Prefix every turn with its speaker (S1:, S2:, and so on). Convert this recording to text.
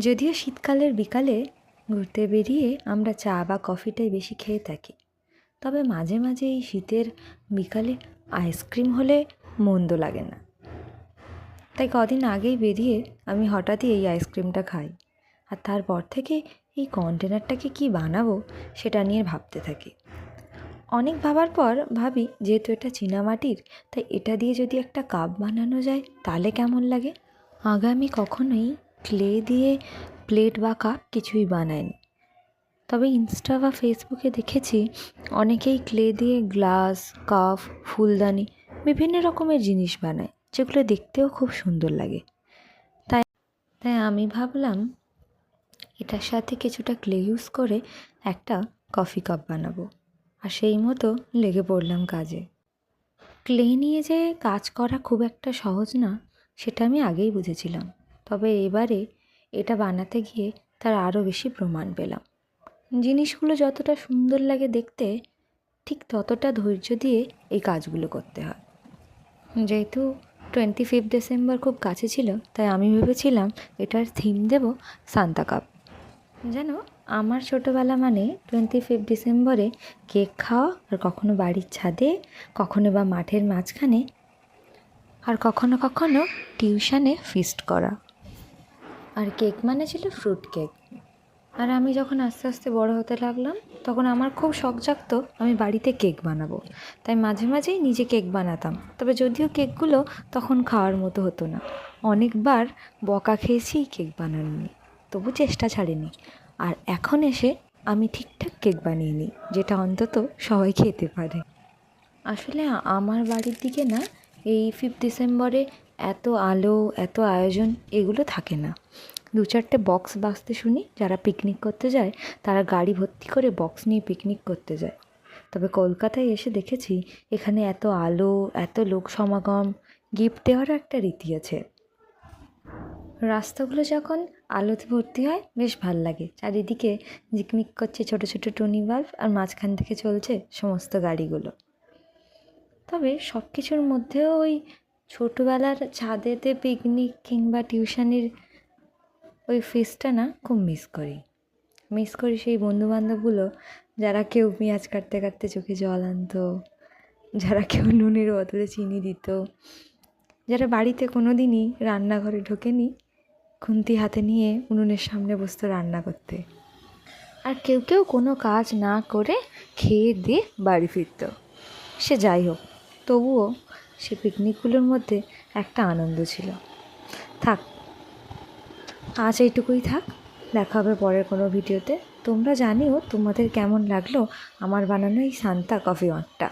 S1: যদিও শীতকালের বিকালে ঘুরতে বেরিয়ে আমরা চা বা কফিটাই বেশি খেয়ে থাকি, তবে মাঝে মাঝে এই শীতের বিকালে আইসক্রিম হলে মন্দ লাগে না। তাই কদিন আগেই বেরিয়ে আমি হঠাৎই এই আইসক্রিমটা খাই, আর তারপর থেকে এই কন্টেনারটাকে কি বানাবো সেটা নিয়ে ভাবতে থাকি। অনেক ভাবার পর ভাবি, যেহেতু এটা চীনামাটির, তাই এটা দিয়ে যদি একটা কাপ বানানো যায় তাহলে কেমন লাগে। আগে আমি কখনোই ক্লে দিয়ে প্লেট বা কাপ কিছুই বানাইনি, তবে ইনস্টা বা ফেসবুকে দেখেছি অনেকেই ক্লে দিয়ে গ্লাস, কাপ, ফুলদানি, বিভিন্ন রকমের জিনিস বানায়, যেগুলো দেখতেও খুব সুন্দর লাগে। তাই তাই আমি ভাবলাম এটার সাথে কিছুটা ক্লে ইউজ করে একটা কফি কাপ বানাবো, আর সেই মতো লেগে পড়লাম কাজে। ক্লে নিয়ে যে কাজ করা খুব একটা সহজ না, সেটা আমি আগেই বুঝেছিলাম, তবে এবারে এটা বানাতে গিয়ে তার আরও বেশি প্রমাণ পেলাম। জিনিসগুলো যতটা সুন্দর লাগে দেখতে, ঠিক ততটা ধৈর্য দিয়ে এই কাজগুলো করতে হয়। যেহেতু 25 ডিসেম্বর খুব কাছে ছিল, তাই আমি ভেবেছিলাম এটার থিম দেব সান্তা কাপ। যেন আমার ছোটোবেলা মানে 25 ডিসেম্বরে কেক খাওয়া, আর কখনো বাড়ির ছাদে, কখনো বা মাঠের মাঝখানে, আর কখনো কখনো টিউশনে ফিস্ট করা। আর কেক মানে ছিল ফ্রুট কেক। আর আমি যখন আস্তে আস্তে বড় হতে লাগলাম, তখন আমার খুব শখ জাগতো আমি বাড়িতে কেক বানাবো। তাই মাঝে মাঝেই নিজে কেক বানাতাম, তবে যদিও কেকগুলো তখন খাওয়ার মতো হতো না। অনেকবার বকা খেয়েছি কেক বানানো নিয়ে, তবু চেষ্টা ছাড়িনি। আর এখন এসে আমি ঠিকঠাক কেক বানিয়ে নিই, যেটা অন্তত সবাই খেতে পারে। আসলে আমার বাড়ির দিকে না এই 5 ডিসেম্বরে এত আলো, এত আয়োজন এগুলো থাকে না। 2-4টে বক্স বাজতে শুনি, যারা পিকনিক করতে যায় তারা গাড়ি ভর্তি করে বক্স নিয়ে পিকনিক করতে যায়। তবে কলকাতায় এসে দেখেছি এখানে এত আলো, এত লোক সমাগম, গিফট দেওয়ারও একটা রীতি আছে। রাস্তাগুলো যখন আলোতে ভর্তি হয় বেশ ভাল লাগে। চারিদিকে ঝিকমিক করছে ছোটো ছোটো টুনি বাল্ব, আর মাঝখান থেকে চলছে সমস্ত গাড়িগুলো। তবে সব কিছুর মধ্যেও ওই ছোটোবেলার ছাদেতে পিকনিক কিংবা টিউশনির ওই ফিস্টটা না খুব মিস করি সেই বন্ধুবান্ধবগুলো, যারা কেউ পেঁয়াজ কাটতে কাটতে চোখে জল আনতো, যারা কেউ নুনের বদলে চিনি দিত, যারা বাড়িতে কোনো দিনই রান্নাঘরে ঢোকেনি, খুন্তি হাতে নিয়ে উনুনের সামনে বসতো রান্না করতে, আর কেউ কেউ কোনো কাজ না করে খেয়ে দিয়ে বাড়ি ফিরত। সে যাই হোক, তবুও সে পিকনিকগুলোর মধ্যে একটা আনন্দ ছিল। থাক, আজ এইটুকুই থাক, দেখা হবে পরের কোনো ভিডিওতে। তোমরা জানিও তোমাদের কেমন লাগলো আমার বানানো এই সান্তা কফি মাগটা।